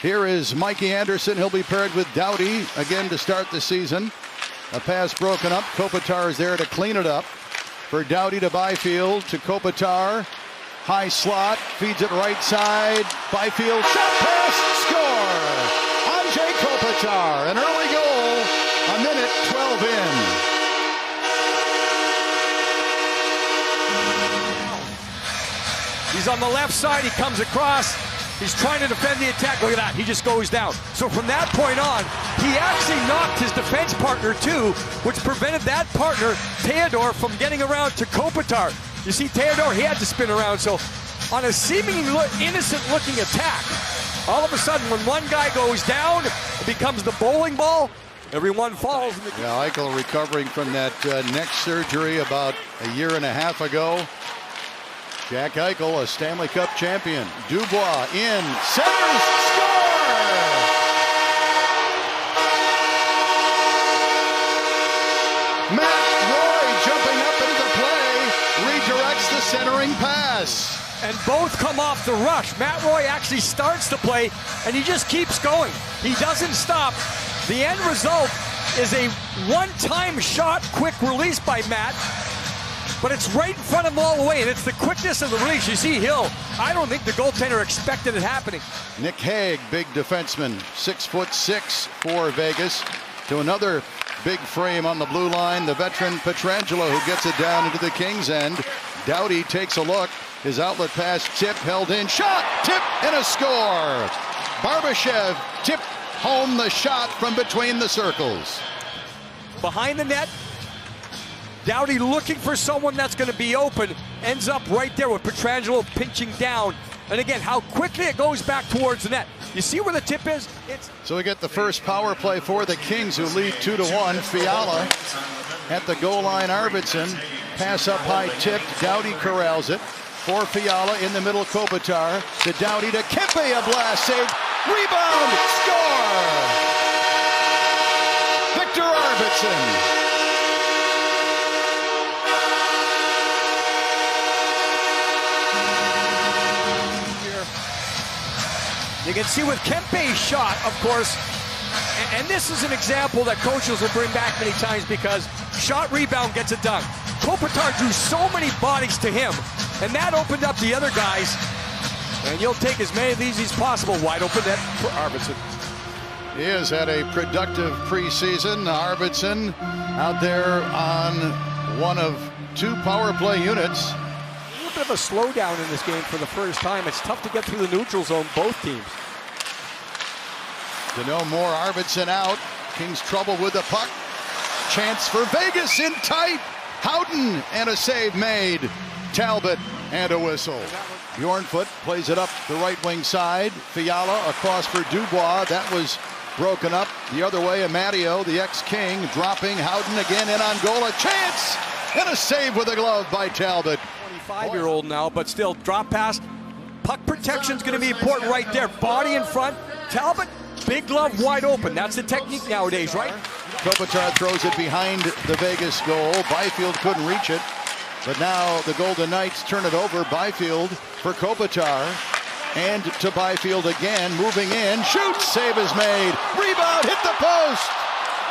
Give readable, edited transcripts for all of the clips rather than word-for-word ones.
Here is Mikey Anderson. He'll be paired with Doughty again to start the season. A pass broken up. Kopitar is there to clean it up. For Doughty to Byfield to Kopitar. High slot, feeds it right side. Byfield, shot pass, score! Andrei Kopitar, an early goal, a minute 12 in. He's on the left side, he comes across. He's trying to defend the attack. Look at that, he just goes down. So from that point on, he actually knocked his defense partner too, which prevented that partner, Theodore, from getting around to Kopitar. You see Theodore, he had to spin around. So on a seemingly innocent-looking attack, all of a sudden when one guy goes down, it becomes the bowling ball, everyone falls. Yeah, Eichel recovering from that neck surgery about a year and a half ago. Jack Eichel, a Stanley Cup champion. Dubois in, centers, score! Matt Roy jumping up into the play, redirects the centering pass. And both come off the rush. Matt Roy actually starts the play, and he just keeps going. He doesn't stop. The end result is a one-time shot, quick release by Matt. But it's right in front of him all the way, and it's the quickness of the release. You see Hill, I don't think the goaltender expected it happening. Nick Hague, big defenseman, 6'6" for Vegas. To another big frame on the blue line, the veteran Pietrangelo, who gets it down into the Kings' end. Doughty takes a look. His outlet pass, tip, held in, shot, tip, and a score. Barbashev tipped home the shot from between the circles. Behind the net, Doughty looking for someone that's going to be open, ends up right there with Pietrangelo pinching down. And again, how quickly it goes back towards the net. You see where the tip is? So we get the first power play for the Kings, who lead 2-1. Fiala at the goal line. Arvidsson, pass up high, tipped. Doughty corrals it. For Fiala in the middle, Kopitar to Doughty to Kempe, a blast save. Rebound, score! Victor Arvidsson. You can see with Kempe's shot, of course, and this is an example that coaches will bring back many times because shot rebound gets it done. Kopitar drew so many bodies to him, and that opened up the other guys. And you'll take as many of these as possible. Wide open net for Arvidsson. He has had a productive preseason. Arvidsson out there on one of 2 power play units. A little bit of a slowdown in this game for the first time. It's tough to get through the neutral zone, both teams. To know more, Arvidsson out. Kings trouble with the puck. Chance for Vegas in tight. Howden and a save made. Talbot and a whistle. Bjornfoot plays it up the right wing side. Fiala across for Dubois. That was broken up the other way. Amadio, the ex-King, dropping. Howden again in on goal. A chance and a save with a glove by Talbot. 25-year-old now, but still drop pass. Puck protection's going to be important right there. Body in front. Talbot, big glove wide open. That's the technique nowadays, right? Kopitar throws it behind the Vegas goal. Byfield couldn't reach it. But now the Golden Knights turn it over. Byfield for Kopitar. And to Byfield again. Moving in. Shoots. Save is made. Rebound. Hit the post.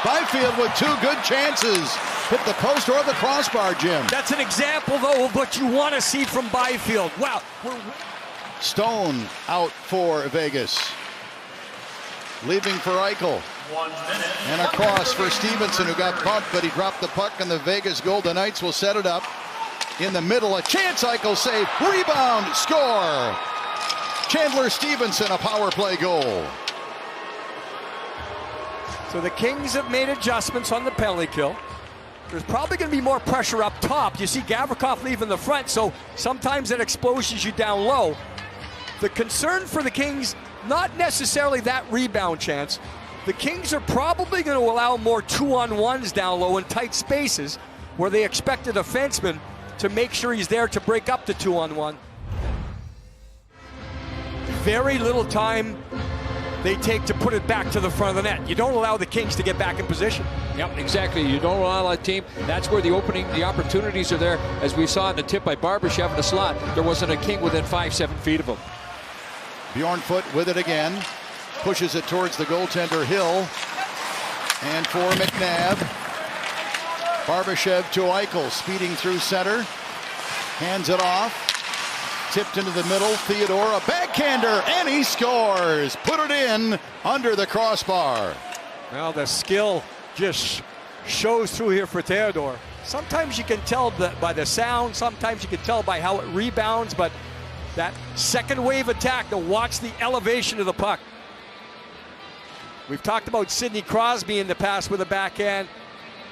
Byfield with 2 good chances. Hit the post or the crossbar, Jim. That's an example, though, of what you want to see from Byfield. Wow. Stone out for Vegas. Leaving for Eichel. 1 minute. And a cross for Stevenson, who got bumped, but he dropped the puck, and the Vegas Golden Knights will set it up. In the middle, a chance, Eichel save. Rebound, score. Chandler Stevenson, a power play goal. So the Kings have made adjustments on the penalty kill. There's probably going to be more pressure up top. You see Gavrikov leaving the front, so sometimes that exposes you down low. The concern for the Kings, not necessarily that rebound chance. The Kings are probably going to allow more 2-on-1s down low in tight spaces where they expect a defenseman to make sure he's there to break up the 2-on-1. Very little time they take to put it back to the front of the net. You don't allow the Kings to get back in position. Yep, exactly. You don't allow that team. That's where the opportunities are there. As we saw in the tip by Barbashev in the slot, there wasn't a King within 5-7 feet of him. Bjornfoot with it again. pushes it towards the goaltender Hill. And for McNabb. Barbashev to Eichel, speeding through center. Hands it off. Tipped into the middle. Theodore, a backhander, and he scores. Put it in under the crossbar. Well, the skill just shows through here for Theodore. Sometimes you can tell by the sound, sometimes you can tell by how it rebounds, but that second wave attack, to watch the elevation of the puck. We've talked about Sidney Crosby in the past with a backhand.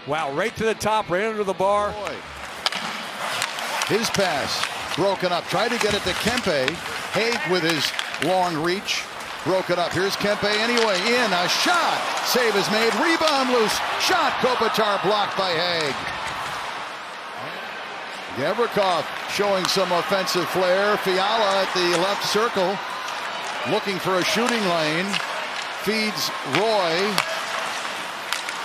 Wow, right to the top, right under the bar. His pass broken up. Tried to get it to Kempe. Haig with his long reach. Broke it up. Here's Kempe anyway. In a shot. Save is made. Rebound loose. Shot. Kopitar blocked by Haig. Gavrikov showing some offensive flair. Fiala at the left circle. Looking for a shooting lane. Feeds Roy,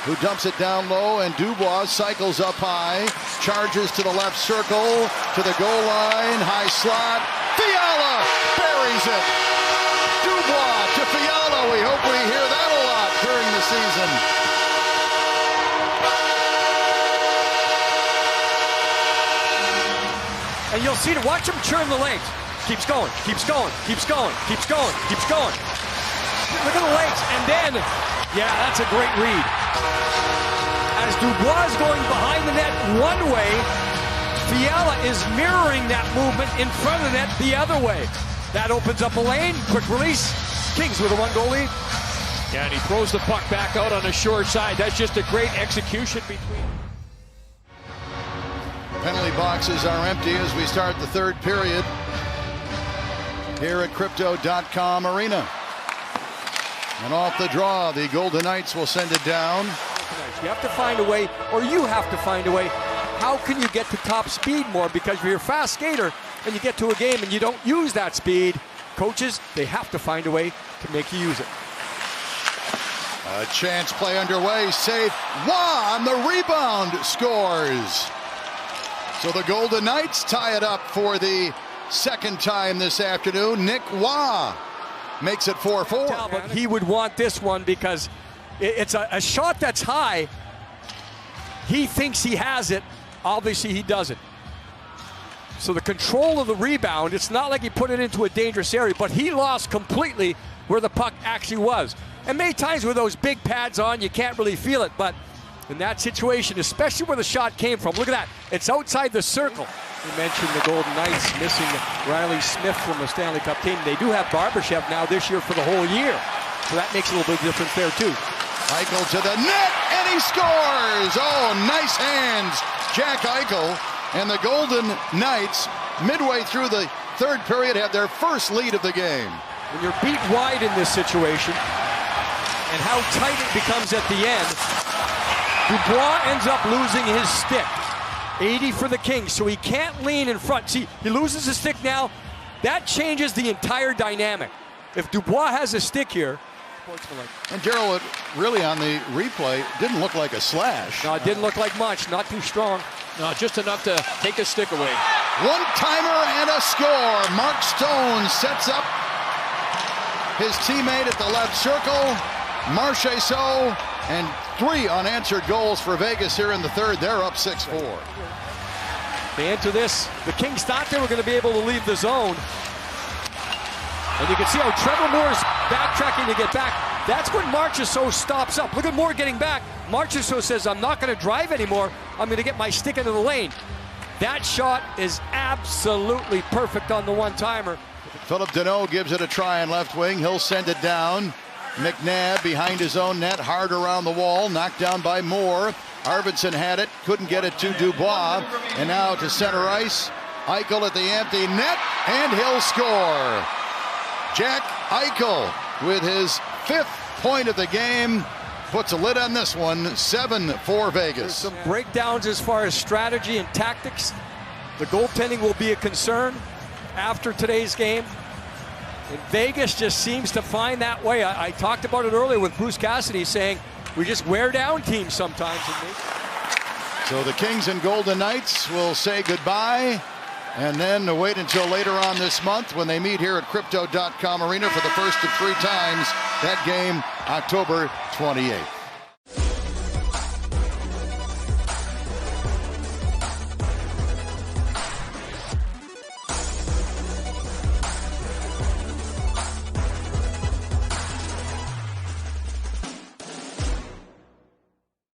who dumps it down low, and Dubois cycles up high, charges to the left circle, to the goal line, high slot. Fiala buries it. Dubois to Fiala. We hope we hear that a lot during the season. And you'll see to watch him churn the legs. Keeps going, keeps going, keeps going, keeps going, keeps going. Look at the legs, and then, yeah, that's a great read. As Dubois is going behind the net one way, Fiala is mirroring that movement in front of the net the other way. That opens up a lane, quick release. Kings with a 1-goal lead. Yeah, and he throws the puck back out on the short side. That's just a great execution between. Penalty boxes are empty as we start the third period here at Crypto.com Arena. And off the draw, the Golden Knights will send it down. You have to find a way, or you have to find a way. How can you get to top speed more? Because if you're a fast skater and you get to a game and you don't use that speed, coaches, they have to find a way to make you use it. A chance play underway. Save. Waugh on the rebound scores. So the Golden Knights tie it up for the second time this afternoon. Nick Waugh makes it 4-4. But he would want this one because it's a shot that's high. He thinks he has it. Obviously, he doesn't. So the control of the rebound, it's not like he put it into a dangerous area, but he lost completely where the puck actually was. And many times with those big pads on, you can't really feel it. But in that situation, especially where the shot came from, look at that. It's outside the circle. We mentioned the Golden Knights missing Riley Smith from the Stanley Cup team. They do have Barbashev now this year for the whole year. So that makes a little bit of difference there too. Eichel to the net, and he scores! Oh, nice hands, Jack Eichel. And the Golden Knights, midway through the third period, have their first lead of the game. When you're beat wide in this situation, and how tight it becomes at the end, Dubois ends up losing his stick. 80 for the Kings, so he can't lean in front. See, he loses his stick now. That changes the entire dynamic. If Dubois has a stick here, and Gerald, really on the replay, didn't look like a slash. No, it didn't look like much. Not too strong. No, just enough to take a stick away. One-timer and a score. Mark Stone sets up his teammate at the left circle. Marchessault, and 3 unanswered goals for Vegas here in the third. They're up 6-4. They enter this. The Kings thought they were going to be able to leave the zone. And you can see how Trevor Moore's backtracking to get back. That's when Marchessault stops up. Look at Moore getting back. Marchessault says, I'm not going to drive anymore. I'm going to get my stick into the lane. That shot is absolutely perfect on the one-timer. Philip Deneau gives it a try on left wing. He'll send it down. McNabb behind his own net, hard around the wall, knocked down by Moore. Arvidsson had it, couldn't get it to Dubois. And now to center ice. Eichel at the empty net, and he'll score. Jack Eichel with his 5th point of the game puts a lid on this one. 7-4 Vegas. There's some breakdowns as far as strategy and tactics. The goaltending will be a concern after today's game. And Vegas just seems to find that way. I talked about it earlier with Bruce Cassidy saying we just wear down teams sometimes. So the Kings and Golden Knights will say goodbye And then wait until later on this month when they meet here at Crypto.com Arena for the first of 3 times. That game, October 28th.